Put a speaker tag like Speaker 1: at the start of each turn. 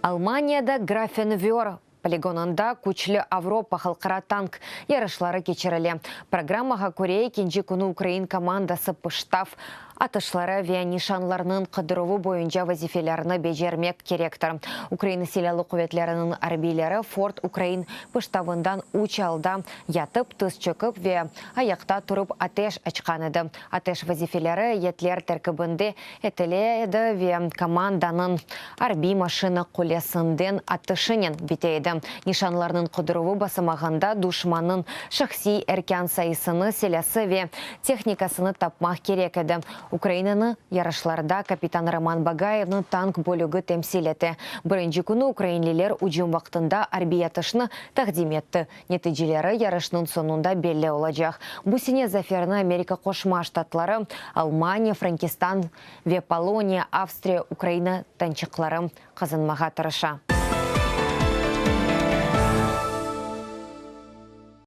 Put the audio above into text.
Speaker 1: Алманияда Графенвер полигонында күчлі Авропа халқара танк ярышлары кечірілі. Программаға Корея кенжі күні Украин командасы пыштав атышлары ве нишанларының қыдыруы бойынша вазифелеріні бежермек керектір. Украина селялы құветлерінің арбейлері Форт Украин пыштавындан учалда ятып, тұз чөкіп ве аяқта тұрып атеш açқан еді. Атеш вазифелері етлер тәркібінде етіледі ве команданың арби машина қолесінден атышынен бітейді. Нишанларының қыдыруы басымағында душманның шақси әркен сайысыны селясы ве техникасыны тапмақ керек еді. Украинаны ярышларда капитан Роман Багаевның танк бөлігі темсил еті. Бірінші күні украинлелер ұжым вақтында арбиятышны тақдим етті. Нәтижелері ярышның сонында белі олacak. Бұсіне заферні Америка қошма штатлары, Алмания, Франкистан, ве Полония, Австрия, Украина танчықлары қазынмаға тырыша.